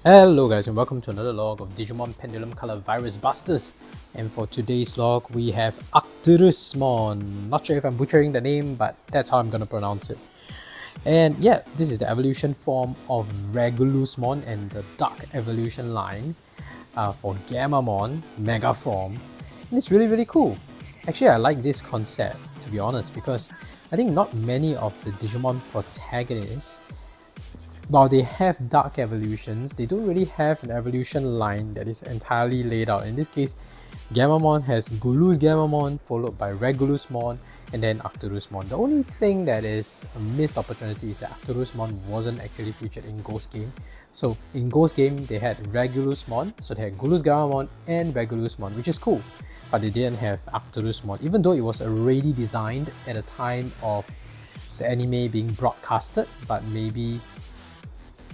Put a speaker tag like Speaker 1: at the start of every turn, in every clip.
Speaker 1: Hello guys and welcome to another log of Digimon Pendulum Color Virus Busters. And for today's log we have Arcturusmon. Not sure if I'm butchering the name, but that's how I'm gonna pronounce it. And yeah, this is the evolution form of Regulusmon and the Dark Evolution line for Gamamon Mega Form. And it's really cool. Actually, I like this concept, to be honest, because I think not many of the Digimon protagonists, while they have dark evolutions, they don't really have an evolution line that is entirely laid out. In this case, Gamamon has Gulu's Gamamon, followed by Regulusmon, and then Arcturusmon. The only thing that is a missed opportunity is that Arcturusmon wasn't actually featured in Ghost Game. So in Ghost Game, they had Regulusmon, so they had Gulu's Gamamon and Regulusmon, which is cool. But they didn't have Arcturusmon, even though it was already designed at the time of the anime being broadcasted, but maybe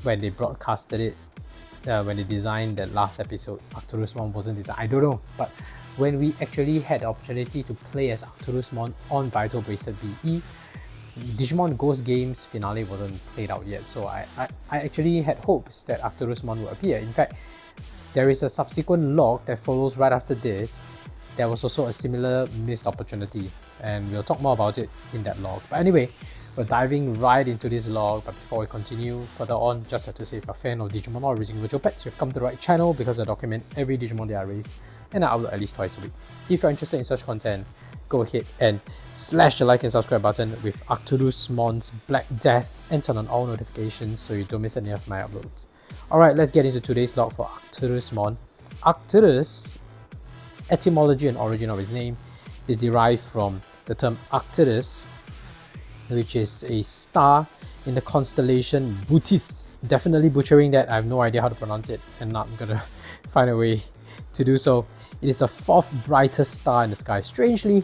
Speaker 1: when they broadcasted it, when they designed that last episode, Arcturusmon wasn't designed. I don't know, but when we actually had the opportunity to play as Arcturusmon on Vital Bracelet BE, Digimon Ghost Games finale wasn't played out yet, so I actually had hopes that Arcturusmon would appear. In fact, there is a subsequent log that follows right after this. There was also a similar missed opportunity, and we'll talk more about it in that log. But anyway, we're diving right into this log, but before we continue further on, just have to say if you're a fan of Digimon or raising virtual pets, you've come to the right channel because I document every Digimon that I raise and I upload at least twice a week. If you're interested in such content, go ahead and slash the like and subscribe button with Arcturusmon's Black Death and turn on all notifications so you don't miss any of my uploads. Alright, let's get into today's log for Arcturusmon. Arcturus, etymology and origin of his name, is derived from the term Arcturus, which is a star in the constellation Bootes. Definitely butchering that. I have no idea how to pronounce it and not gonna find a way to do so. It is the fourth brightest star in the sky. Strangely,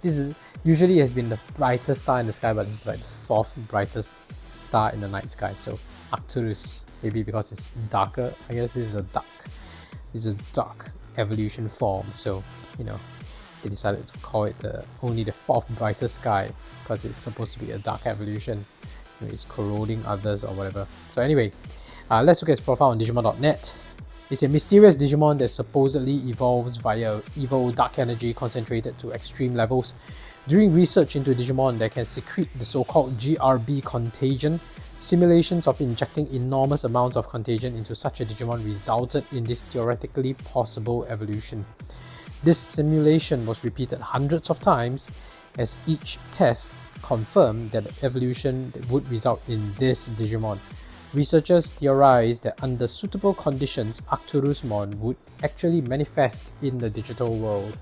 Speaker 1: this is usually has been the brightest star in the sky, but this is like the fourth brightest star in the night sky. So Arcturus, maybe because it's darker. I guess this is a dark evolution form. So you know, they decided to call it only the fourth brightest sky because it's supposed to be a dark evolution. It's corroding others or whatever. So anyway, let's look at his profile on Digimon.net. It's a mysterious Digimon that supposedly evolves via evil dark energy concentrated to extreme levels. During research into Digimon that can secrete the so-called GRB contagion, simulations of injecting enormous amounts of contagion into such a Digimon resulted in this theoretically possible evolution. This simulation was repeated hundreds of times, as each test confirmed that the evolution would result in this Digimon. Researchers theorized that under suitable conditions, Arcturusmon would actually manifest in the digital world.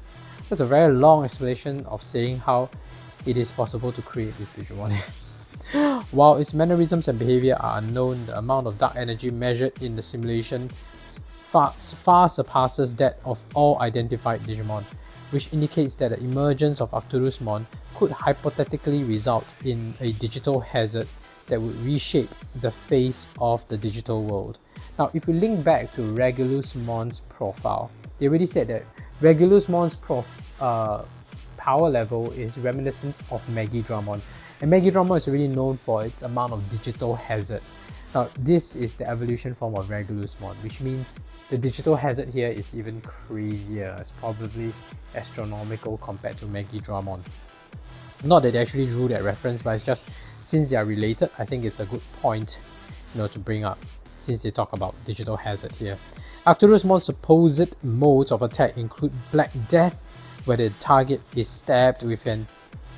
Speaker 1: That's a very long explanation of saying how it is possible to create this Digimon. While its mannerisms and behavior are unknown, the amount of dark energy measured in the simulation far surpasses that of all identified Digimon, which indicates that the emergence of Arcturusmon could hypothetically result in a digital hazard that would reshape the face of the digital world. Now, if we link back to Regulusmon's profile, they already said that Regulusmon's power level is reminiscent of Megidramon, and Megidramon is really known for its amount of digital hazard. Now, this is the evolution form of Regulusmon, which means the digital hazard here is even crazier. It's probably astronomical compared to Megidramon. Not that they actually drew that reference, but it's just since they are related, I think it's a good point, to bring up since they talk about digital hazard here. Arcturusmon's supposed modes of attack include Black Death, where the target is stabbed with an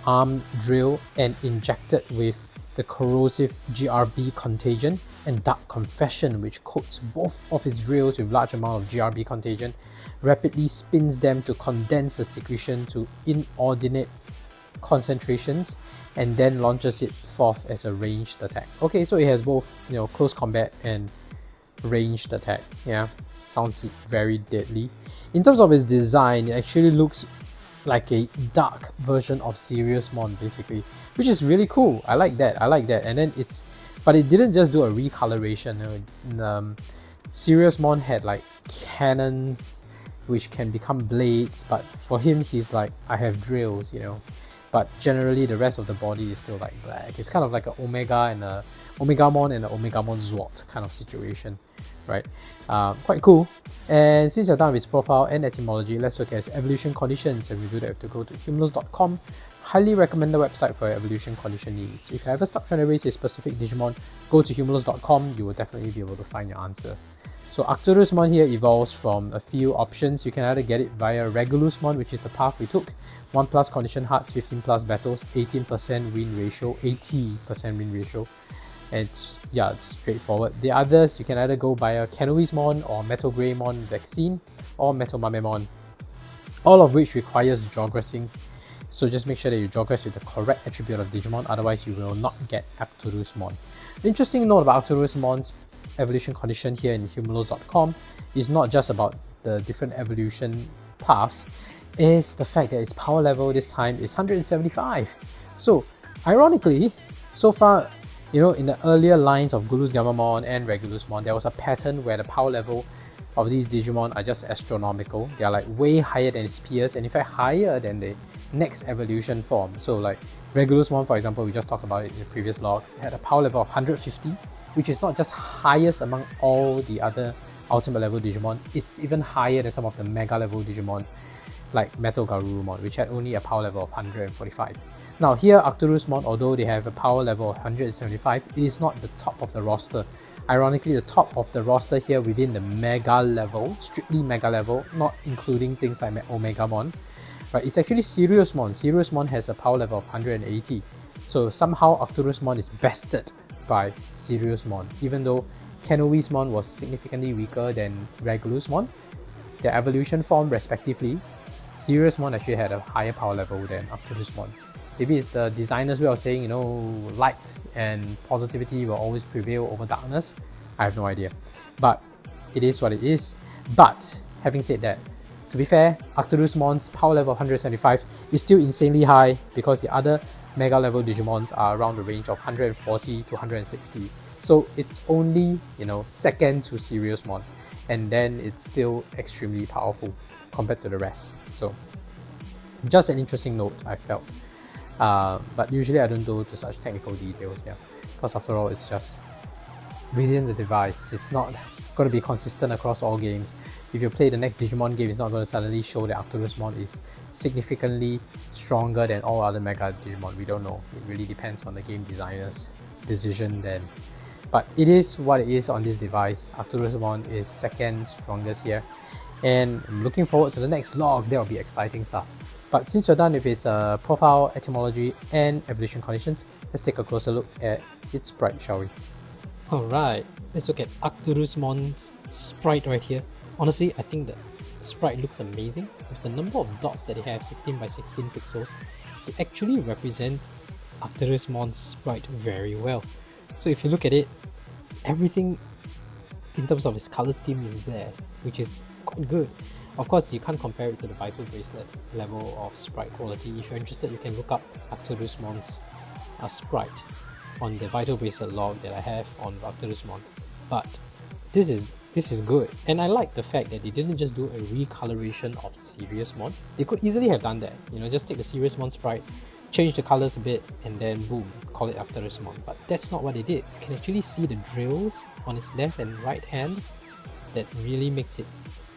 Speaker 1: arm drill and injected with the corrosive GRB contagion, and Dark Confession, which coats both of his drills with large amount of GRB contagion, rapidly spins them to condense the secretion to inordinate concentrations, and then launches it forth as a ranged attack. Okay, so it has both close combat and ranged attack. Yeah, sounds very deadly. In terms of its design, it actually looks like a dark version of Seriusmon basically, which is really cool. I like that. And then but it didn't just do a recoloration. Seriusmon had like cannons which can become blades, but for him he's like, I have drills, but generally the rest of the body is still like black. It's kind of like an Omega and a Omegamon and the Omegamon Zwart kind of situation, right? Quite cool. And since you're done with his profile and etymology, let's look at his evolution conditions, and we do that, we have to go to humulus.com. Highly recommend the website for your evolution condition needs. If you're ever stuck trying to raise a specific Digimon, go to humulus.com, you will definitely be able to find your answer. So Arcturusmon here evolves from a few options. You can either get it via Regulusmon, which is the path we took, 1+ condition hearts, 15+ battles, 18% win ratio, 80% win ratio. And it's straightforward. The others, you can either go via Canoismon or Metal Greymon Vaccine or Metal Mamemon, all of which requires Jawgressing. So just make sure that you Jawgrass with the correct attribute of Digimon, otherwise you will not get Arcturusmon. The interesting note about Arcturusmon's evolution condition here in humulus.com is not just about the different evolution paths, is the fact that its power level this time is 175. So ironically, so far, you know, in the earlier lines of Gulus Gamamon and Regulusmon, there was a pattern where the power level of these Digimon are just astronomical. They are like way higher than its peers, and in fact higher than the next evolution form. So like Regulusmon, for example, we just talked about it in the previous log, it had a power level of 150, which is not just highest among all the other ultimate level Digimon, it's even higher than some of the mega level Digimon like Metal Garurumon, which had only a power level of 145. Now here, Arcturusmon, although they have a power level of 175, it is not the top of the roster. Ironically, the top of the roster here within the mega level, strictly mega level, not including things like Omegamon, right, it's actually Siriusmon. Siriusmon has a power level of 180. So somehow Arcturusmon is bested by Siriusmon, even though Canoismon was significantly weaker than Regulusmon. Their evolution form respectively, Siriusmon actually had a higher power level than Arcturusmon. Maybe it's the designer's way of saying, you know, light and positivity will always prevail over darkness. I have no idea. But it is what it is. But having said that, to be fair, Arcturusmon's power level of 175 is still insanely high because the other mega level Digimons are around the range of 140 to 160. So it's only, you know, second to Siriusmon, and then it's still extremely powerful compared to the rest. So just an interesting note, I felt. But usually I don't go to such technical details here, because after all, it's just within the device. It's not going to be consistent across all games. If you play the next Digimon game, it's not going to suddenly show that Arcturusmon is significantly stronger than all other Mega Digimon. We don't know. It really depends on the game designer's decision then. But it is what it is on this device. Arcturusmon is second strongest here. And I'm looking forward to the next log. There will be exciting stuff. But since we're done with its profile, etymology, and evolution conditions, let's take a closer look at its sprite, shall we? Alright, let's look at Arcturusmon's sprite right here. Honestly, I think the sprite looks amazing. With the number of dots that they have, 16 by 16 pixels, they actually represent Arcturusmon's sprite very well. So if you look at it, everything in terms of its color scheme is there, which is quite good. Of course, you can't compare it to the Vital Bracelet level of sprite quality. If you're interested, you can look up Arcturusmon's sprite on the Vital Bracelet log that I have on Arcturusmon. But this is good, and I like the fact that they didn't just do a recoloration of Siriusmon. They could easily have done that, you know, just take the Siriusmon sprite, change the colors a bit, and then boom, call it Arcturusmon. But that's not what they did. You can actually see the drills on its left and right hand that really makes it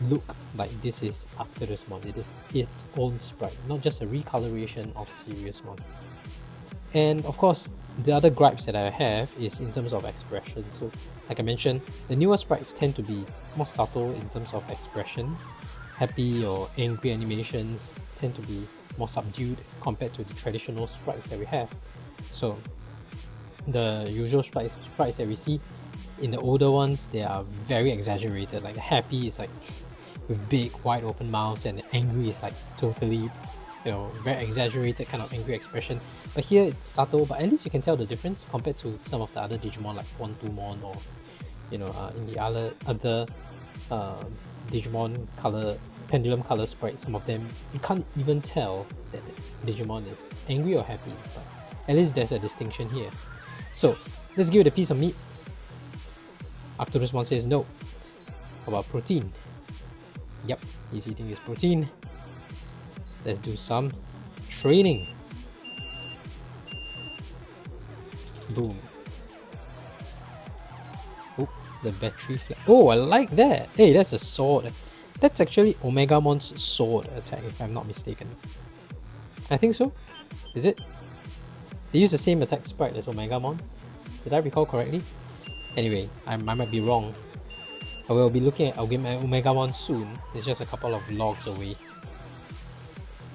Speaker 1: look like this is Arcturusmon. It is its own sprite, not just a recoloration of Siriusmon. And of course, the other gripes that I have is in terms of expression. So like I mentioned, the newer sprites tend to be more subtle in terms of expression. Happy or angry animations tend to be more subdued compared to the traditional sprites that we have. So the usual sprites that we see in the older ones, they are very exaggerated. Like the happy is like with big wide open mouths, and the angry is like totally, you know, very exaggerated kind of angry expression. But here it's subtle, but at least you can tell the difference compared to some of the other Digimon like Quantumon, or you know, in the other Digimon color, Pendulum color sprites. Some of them you can't even tell that the Digimon is angry or happy, but at least there's a distinction here. So let's give it a piece of meat. Arcturusmon says no. How about protein? Yep, he's eating his protein. Let's do some training. Boom. Oh, the battery flag. Oh, I like that. Hey, that's a sword. That's actually Omegamon's sword attack, if I'm not mistaken. I think so. Is it? They use the same attack sprite as Omegamon. Did I recall correctly? Anyway, I might be wrong. I will be looking at Omegamon soon. It's just a couple of logs away.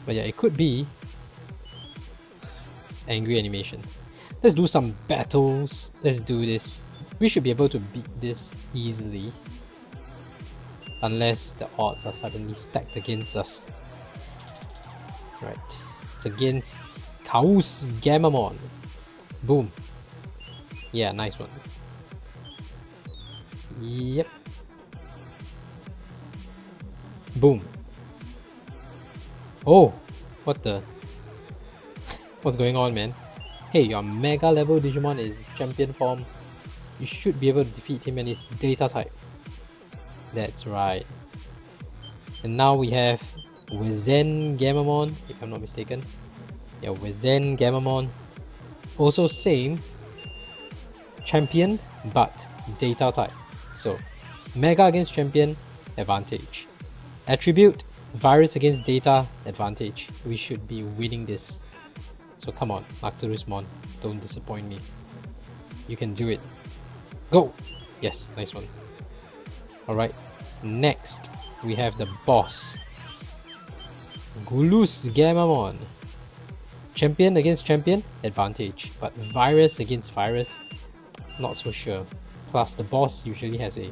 Speaker 1: But yeah, it could be. It's angry animation. Let's do some battles. Let's do this. We should be able to beat this easily. Unless the odds are suddenly stacked against us. Right. It's against Chaos Gamamon. Boom. Yeah, nice one. Yep. Boom. Oh, what the? What's going on, man? Hey, your Mega level Digimon is champion form. You should be able to defeat him and his data type. That's right. And now we have Wizen Gamamon, if I'm not mistaken. Yeah, Wizen Gamamon. Also same champion, but data type. So, Mega against champion, advantage. Attribute, virus against data, advantage. We should be winning this. So come on, Arcturusmon, don't disappoint me. You can do it. Go! Yes, nice one. Alright, next we have the boss. Gulus Gamamon. Champion against champion, advantage. But virus against virus, not so sure. Plus the boss usually has a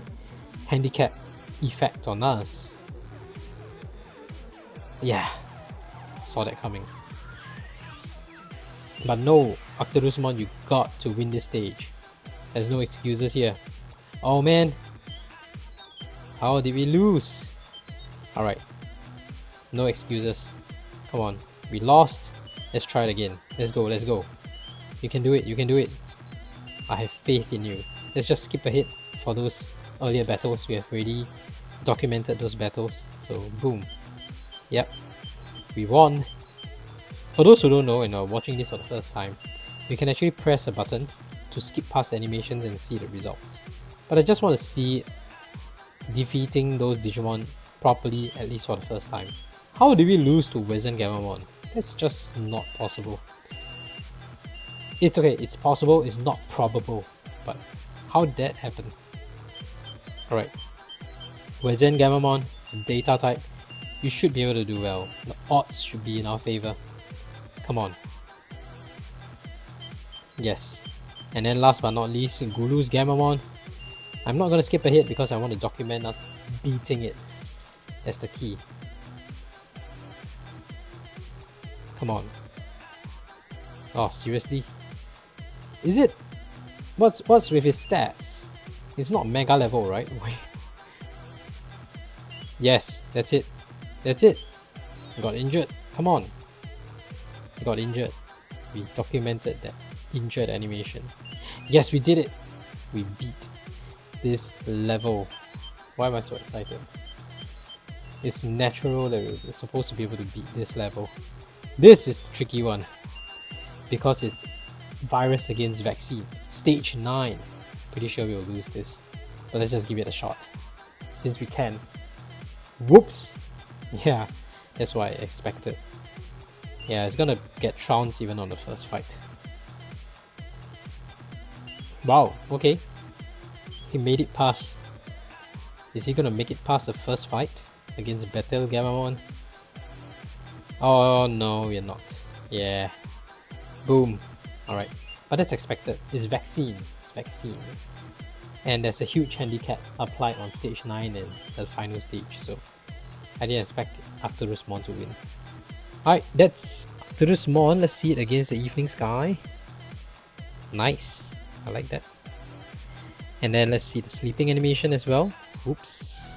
Speaker 1: handicap effect on us. Yeah, saw that coming. But no, Arcturusmon, you got to win this stage. There's no excuses here. Oh man, how did we lose? Alright, no excuses. Come on, we lost. Let's try it again. Let's go, let's go. You can do it, you can do it. I have faith in you. Let's just skip ahead for those earlier battles. We have already documented those battles. So boom. Yep, we won. For those who don't know and are watching this for the first time, you can actually press a button to skip past animations and see the results. But I just want to see defeating those Digimon properly, at least for the first time. How did we lose to Wizen Gamamon? That's just not possible. It's okay, it's possible, it's not probable. But how did that happen? Alright. Wizen Gamamon is data type. You should be able to do well. The odds should be in our favor. Come on. Yes. And then last but not least, Gulus Gamamon. I'm not going to skip ahead because I want to document us beating it. That's the key. Come on. Oh, seriously? Is it? What's with his stats? It's not mega level, right? Yes, that's it. That's it. Got injured. Come on. Got injured. We documented that injured animation. Yes, we did it. We beat this level. Why am I so excited? It's natural that we're supposed to be able to beat this level. This is the tricky one because it's virus against vaccine. Stage 9. Pretty sure we'll lose this. But let's just give it a shot. Since we can. Whoops! Yeah, that's what I expected. Yeah, it's gonna get trounced even on the first fight. Wow, okay. He made it past. Is he gonna make it past the first fight against Battle Gamamon? Oh no, we're not. Yeah. Boom. Alright. But that's expected. It's vaccine. It's vaccine. And there's a huge handicap applied on stage 9 and the final stage, so I didn't expect Arcturusmon to win. Alright, that's Arcturusmon. Let's see it against the evening sky. Nice. I like that. And then let's see the sleeping animation as well. Oops.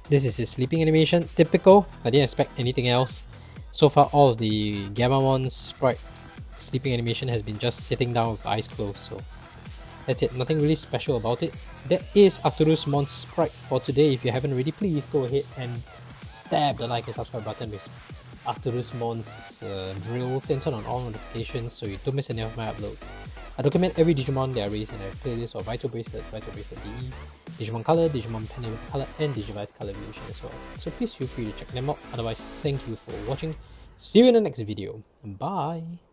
Speaker 1: This is his sleeping animation. Typical. I didn't expect anything else. So far, all of the Gamamon's sprite sleeping animation has been just sitting down with eyes closed. So that's it. Nothing really special about it. That is Arcturusmon's sprite for today. If you haven't already, please go ahead and stab the like and subscribe button with Arcturusmon's drills and turn on all notifications so you don't miss any of my uploads. I document every Digimon they are raised and I have playlists of Vital Bracelet DE, Digimon Color, Digimon Pendulum Color, and Digimon Color Evolution as well. So please feel free to check them out. Otherwise, thank you for watching. See you in the next video. Bye!